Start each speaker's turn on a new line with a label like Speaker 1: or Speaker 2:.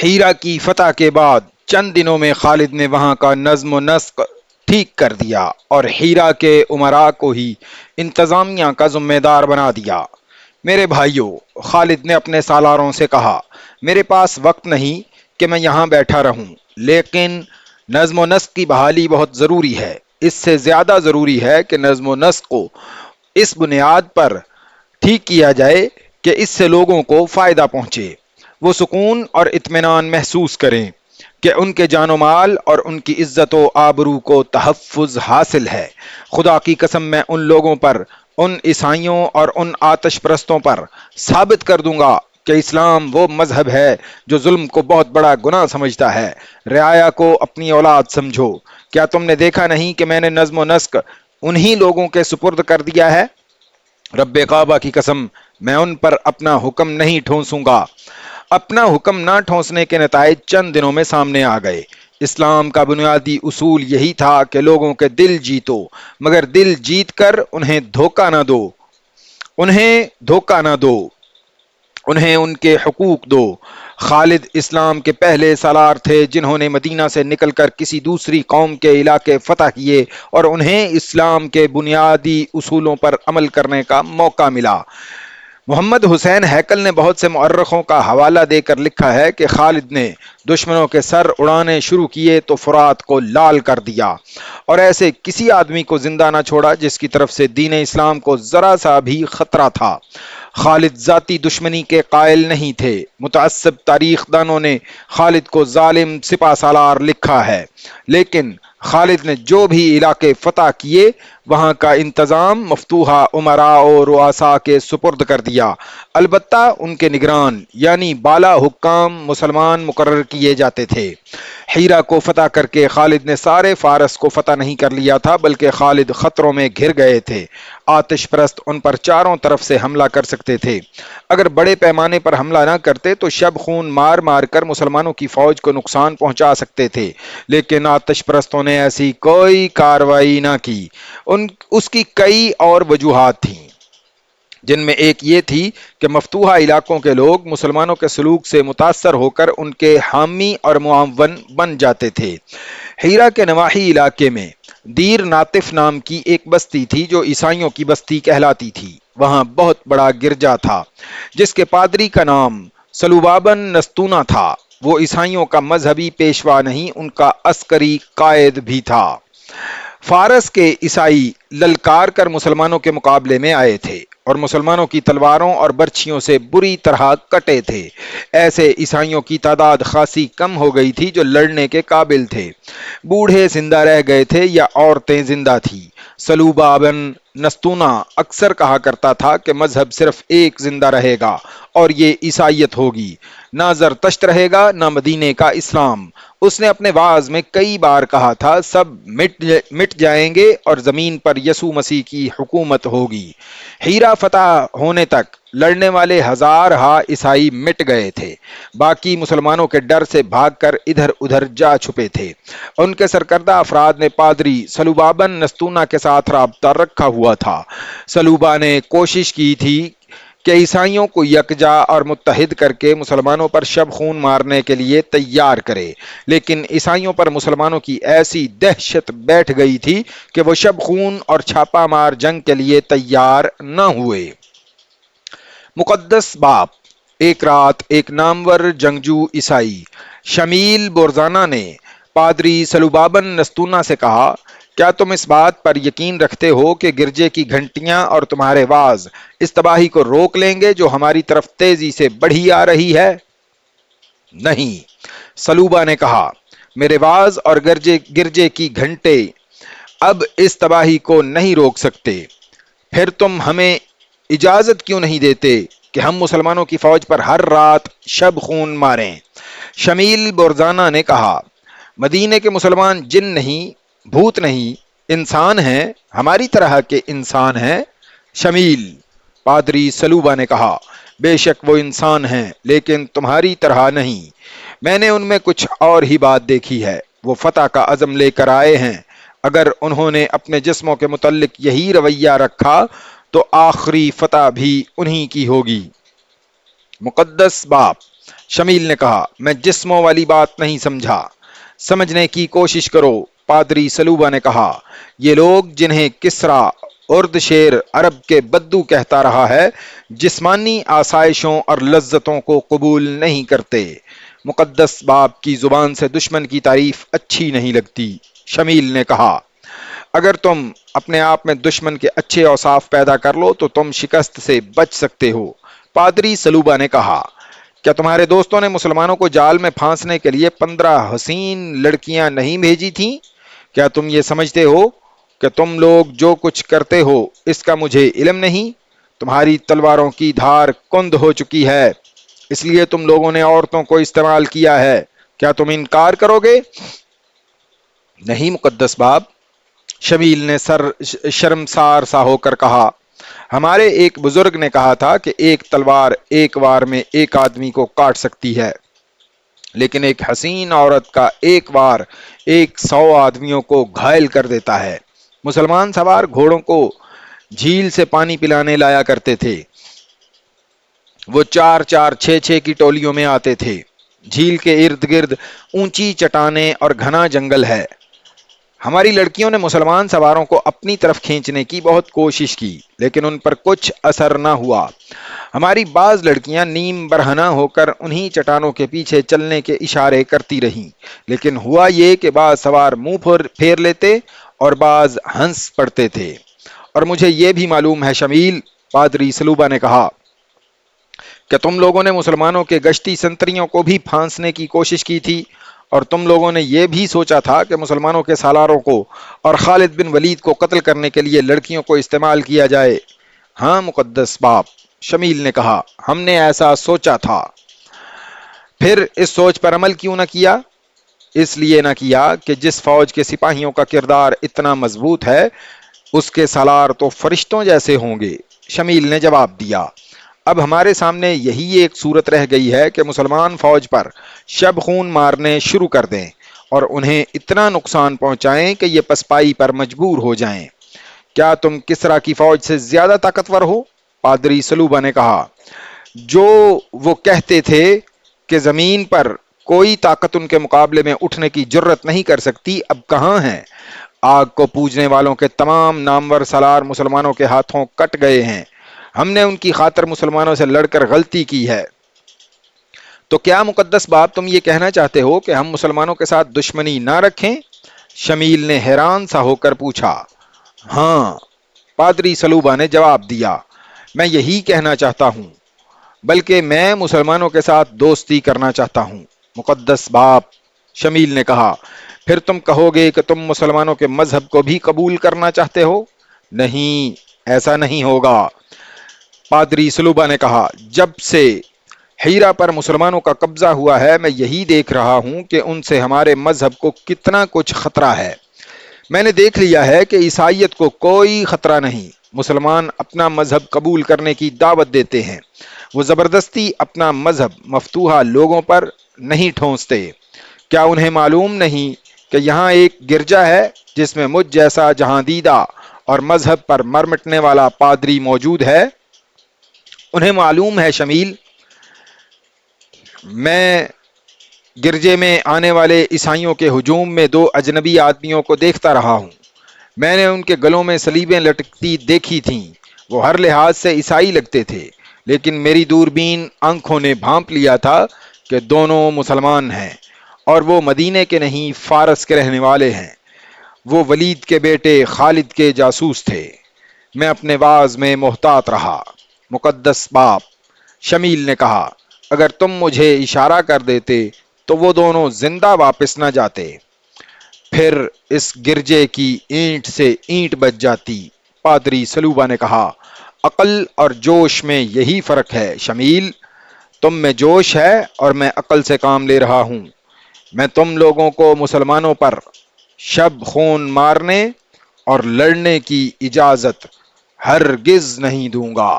Speaker 1: ہیرا کی فتح کے بعد چند دنوں میں خالد نے وہاں کا نظم و نسق ٹھیک کر دیا اور ہیرا کے امراء کو ہی انتظامیہ کا ذمہ دار بنا دیا۔ میرے بھائیوں، خالد نے اپنے سالاروں سے کہا، میرے پاس وقت نہیں کہ میں یہاں بیٹھا رہوں، لیکن نظم و نسق کی بحالی بہت ضروری ہے۔ اس سے زیادہ ضروری ہے کہ نظم و نسق کو اس بنیاد پر ٹھیک کیا جائے کہ اس سے لوگوں کو فائدہ پہنچے، وہ سکون اور اطمینان محسوس کریں کہ ان کے جان و مال اور ان کی عزت و آبرو کو تحفظ حاصل ہے۔ خدا کی قسم میں ان لوگوں پر، ان عیسائیوں اور ان آتش پرستوں پر ثابت کر دوں گا کہ اسلام وہ مذہب ہے جو ظلم کو بہت بڑا گناہ سمجھتا ہے۔ رعایا کو اپنی اولاد سمجھو۔ کیا تم نے دیکھا نہیں کہ میں نے نظم و نسق انہی لوگوں کے سپرد کر دیا ہے؟ رب کعبہ کی قسم، میں ان پر اپنا حکم نہیں ٹھونسوں گا۔ اپنا حکم نہ ٹھونسنے کے نتائج چند دنوں میں سامنے آ گئے۔ اسلام کا بنیادی اصول یہی تھا کہ لوگوں کے دل جیتو، مگر دل جیت کر انہیں دھوکہ نہ دو، انہیں ان کے حقوق دو۔ خالد اسلام کے پہلے سالار تھے جنہوں نے مدینہ سے نکل کر کسی دوسری قوم کے علاقے فتح کیے اور انہیں اسلام کے بنیادی اصولوں پر عمل کرنے کا موقع ملا۔ محمد حسین ہیکل نے بہت سے مورخوں کا حوالہ دے کر لکھا ہے کہ خالد نے دشمنوں کے سر اڑانے شروع کیے تو فرات کو لال کر دیا، اور ایسے کسی آدمی کو زندہ نہ چھوڑا جس کی طرف سے دین اسلام کو ذرا سا بھی خطرہ تھا۔ خالد ذاتی دشمنی کے قائل نہیں تھے۔ متعصب تاریخ دانوں نے خالد کو ظالم سپہ سالار لکھا ہے، لیکن خالد نے جو بھی علاقے فتح کیے وہاں کا انتظام مفتوحہ امراء و رؤساء کے سپرد کر دیا۔ البتہ ان کے نگران یعنی بالا حکام مسلمان مقرر کیے جاتے تھے۔ ہیرا کو فتح کر کے خالد نے سارے فارس کو فتح نہیں کر لیا تھا، بلکہ خالد خطروں میں گھر گئے تھے۔ آتش پرست ان پر چاروں طرف سے حملہ کر سکتے تھے۔ اگر بڑے پیمانے پر حملہ نہ کرتے تو شب خون مار مار کر مسلمانوں کی فوج کو نقصان پہنچا سکتے تھے، لیکن آتش پرستوں نے ایسی کوئی کارروائی نہ کی۔ اس کی کئی اور وجوہات تھیں، جن میں ایک یہ تھی کہ مفتوحہ علاقوں کے لوگ مسلمانوں کے سلوک سے متاثر ہو کر ان کے حامی اور معاون بن جاتے تھے۔ ہیرا کے نواحی علاقے میں دیر ناطف نام کی ایک بستی تھی جو عیسائیوں کی بستی کہلاتی تھی۔ وہاں بہت بڑا گرجا تھا جس کے پادری کا نام سلوبابن نستونا تھا۔ وہ عیسائیوں کا مذہبی پیشوا نہیں، ان کا عسکری قائد بھی تھا۔ فارس کے عیسائی للکار کر مسلمانوں کے مقابلے میں آئے تھے اور مسلمانوں کی تلواروں اور برچھیوں سے بری طرح کٹے تھے۔ ایسے عیسائیوں کی تعداد خاصی کم ہو گئی تھی جو لڑنے کے قابل تھے۔ بوڑھے زندہ رہ گئے تھے یا عورتیں زندہ تھیں۔ سلوبا بن نستونا اکثر کہا کرتا تھا کہ مذہب صرف ایک زندہ رہے گا اور یہ عیسائیت ہوگی، نہ زرتشت رہے گا نہ مدینے کا اسلام۔ اس نے اپنے وعظ میں کئی بار کہا تھا، سب مٹ جائیں گے اور زمین پر یسوع مسیح کی حکومت ہوگی۔ ہیرا فتح ہونے تک لڑنے والے ہزارہا عیسائی مٹ گئے تھے، باقی مسلمانوں کے ڈر سے بھاگ کر ادھر ادھر جا چھپے تھے۔ ان کے سرکردہ افراد نے پادری سلوبابن نستونا کے ساتھ رابطہ رکھا ہوا تھا۔ سلوبا نے کوشش کی تھی کہ عیسائیوں کو یکجا اور متحد کر کے مسلمانوں پر شب خون مارنے کے لیے تیار کرے، لیکن عیسائیوں پر مسلمانوں کی ایسی دہشت بیٹھ گئی تھی کہ وہ شب خون اور چھاپا مار جنگ کے لیے تیار نہ ہوئے۔ مقدس باپ۔ ایک رات ایک نامور جنگجو عیسائی شمیل بورزانہ نے پادری سلوبابن نستونا سے کہا، کیا تم اس بات پر یقین رکھتے ہو کہ گرجے کی گھنٹیاں اور تمہارے واز اس تباہی کو روک لیں گے جو ہماری طرف تیزی سے بڑھی آ رہی ہے؟ نہیں، سلوبا نے کہا، میرے واز اور گرجے کی گھنٹے اب اس تباہی کو نہیں روک سکتے۔ پھر تم ہمیں اجازت کیوں نہیں دیتے کہ ہم مسلمانوں کی فوج پر ہر رات شب خون ماریں؟ شمیل بورزانہ نے کہا، مدینے کے مسلمان جن نہیں، بھوت نہیں، انسان ہیں، ہماری طرح کے انسان ہیں۔ شمیل، پادری سلوبا نے کہا، بے شک وہ انسان ہیں لیکن تمہاری طرح نہیں۔ میں نے ان میں کچھ اور ہی بات دیکھی ہے۔ وہ فتح کا عزم لے کر آئے ہیں۔ اگر انہوں نے اپنے جسموں کے متعلق یہی رویہ رکھا تو آخری فتح بھی انہی کی ہوگی۔ مقدس باپ۔ شمیل نے کہا میں جسموں والی بات نہیں سمجھا، سمجھنے کی کوشش کرو۔ پادری سلوبا نے کہا یہ لوگ جنہیں کسرا ارد شیر عرب کے بدو کہتا رہا ہے جسمانی آسائشوں اور لذتوں کو قبول نہیں کرتے۔ مقدس باپ کی زبان سے دشمن کی تعریف اچھی نہیں لگتی۔ شمیل نے کہا اگر تم اپنے آپ میں دشمن کے اچھے اوصاف پیدا کر لو تو تم شکست سے بچ سکتے ہو۔ پادری سلوبا نے کہا کیا تمہارے دوستوں نے مسلمانوں کو جال میں پھانسنے کے لیے 15 حسین لڑکیاں نہیں بھیجی تھیں؟ کیا تم یہ سمجھتے ہو کہ تم لوگ جو کچھ کرتے ہو اس کا مجھے علم نہیں؟ تمہاری تلواروں کی دھار کند ہو چکی ہے، اس لیے تم لوگوں نے عورتوں کو استعمال کیا ہے۔ کیا تم انکار کرو گے؟ نہیں مقدس باپ، شمیل نے شرمسار سا ہو کر کہا ہمارے ایک بزرگ نے کہا تھا کہ ایک تلوار ایک وار میں ایک آدمی کو کاٹ سکتی ہے، لیکن ایک حسین عورت کا ایک وار 100 آدمیوں کو گھائل کر دیتا ہے۔ مسلمان سوار گھوڑوں کو جھیل سے پانی پلانے لایا کرتے تھے، وہ 4 6 کی ٹولیوں میں آتے تھے۔ جھیل کے ارد گرد اونچی چٹانیں اور گھنا جنگل ہے۔ ہماری لڑکیوں نے مسلمان سواروں کو اپنی طرف کھینچنے کی بہت کوشش کی لیکن ان پر کچھ اثر نہ ہوا۔ ہماری بعض لڑکیاں نیم برہنہ ہو کر انہی چٹانوں کے پیچھے چلنے کے اشارے کرتی رہیں، لیکن ہوا یہ کہ بعض سوار منہ پھیر لیتے اور بعض ہنس پڑتے تھے۔ اور مجھے یہ بھی معلوم ہے شمیل، پادری سلوبا نے کہا کہ تم لوگوں نے مسلمانوں کے گشتی سنتریوں کو بھی پھانسنے کی کوشش کی تھی، اور تم لوگوں نے یہ بھی سوچا تھا کہ مسلمانوں کے سالاروں کو اور خالد بن ولید کو قتل کرنے کے لیے لڑکیوں کو استعمال کیا جائے۔ ہاں مقدس باپ، شمیل نے کہا ہم نے ایسا سوچا تھا۔ پھر اس سوچ پر عمل کیوں نہ کیا؟ اس لیے نہ کیا کہ جس فوج کے سپاہیوں کا کردار اتنا مضبوط ہے اس کے سالار تو فرشتوں جیسے ہوں گے۔ شمیل نے جواب دیا اب ہمارے سامنے یہی ایک صورت رہ گئی ہے کہ مسلمان فوج پر شب خون مارنے شروع کر دیں اور انہیں اتنا نقصان پہنچائیں کہ یہ پسپائی پر مجبور ہو جائیں۔ کیا تم کسرا کی فوج سے زیادہ طاقتور ہو؟ پادری سلوبا نے کہا جو وہ کہتے تھے کہ زمین پر کوئی طاقت ان کے مقابلے میں اٹھنے کی جرت نہیں کر سکتی، اب کہاں ہیں؟ آگ کو پوجنے والوں کے تمام نامور سالار مسلمانوں کے ہاتھوں کٹ گئے ہیں۔ ہم نے ان کی خاطر مسلمانوں سے لڑ کر غلطی کی ہے۔ تو کیا مقدس باپ تم یہ کہنا چاہتے ہو کہ ہم مسلمانوں کے ساتھ دشمنی نہ رکھیں؟ شمیل نے حیران سا ہو کر پوچھا۔ ہاں، پادری سلوبا نے جواب دیا، میں یہی کہنا چاہتا ہوں، بلکہ میں مسلمانوں کے ساتھ دوستی کرنا چاہتا ہوں۔ مقدس باپ، شمیل نے کہا، پھر تم کہو گے کہ تم مسلمانوں کے مذہب کو بھی قبول کرنا چاہتے ہو؟ نہیں، ایسا نہیں ہوگا۔ پادری سلوبا نے کہا جب سے ہیرا پر مسلمانوں کا قبضہ ہوا ہے میں یہی دیکھ رہا ہوں کہ ان سے ہمارے مذہب کو کتنا کچھ خطرہ ہے۔ میں نے دیکھ لیا ہے کہ عیسائیت کو کوئی خطرہ نہیں۔ مسلمان اپنا مذہب قبول کرنے کی دعوت دیتے ہیں، وہ زبردستی اپنا مذہب مفتوحہ لوگوں پر نہیں ٹھونستے۔ کیا انہیں معلوم نہیں کہ یہاں ایک گرجا ہے جس میں مجھ جیسا جہاں دیدہ اور مذہب پر مر مٹنے والا پادری موجود ہے؟ انہیں معلوم ہے شمیل، میں گرجے میں آنے والے عیسائیوں کے ہجوم میں 2 اجنبی آدمیوں کو دیکھتا رہا ہوں۔ میں نے ان کے گلوں میں صلیبیں لٹکتی دیکھی تھیں، وہ ہر لحاظ سے عیسائی لگتے تھے، لیکن میری دوربین آنکھوں نے بھانپ لیا تھا کہ دونوں مسلمان ہیں، اور وہ مدینے کے نہیں فارس کے رہنے والے ہیں۔ وہ ولید کے بیٹے خالد کے جاسوس تھے۔ میں اپنے واز میں محتاط رہا۔ مقدس باپ، شمیل نے کہا اگر تم مجھے اشارہ کر دیتے تو وہ دونوں زندہ واپس نہ جاتے، پھر اس گرجے کی اینٹ سے اینٹ بچ جاتی۔ پادری سلوبا نے کہا عقل اور جوش میں یہی فرق ہے شمیل، تم میں جوش ہے اور میں عقل سے کام لے رہا ہوں۔ میں تم لوگوں کو مسلمانوں پر شب خون مارنے اور لڑنے کی اجازت ہرگز نہیں دوں گا۔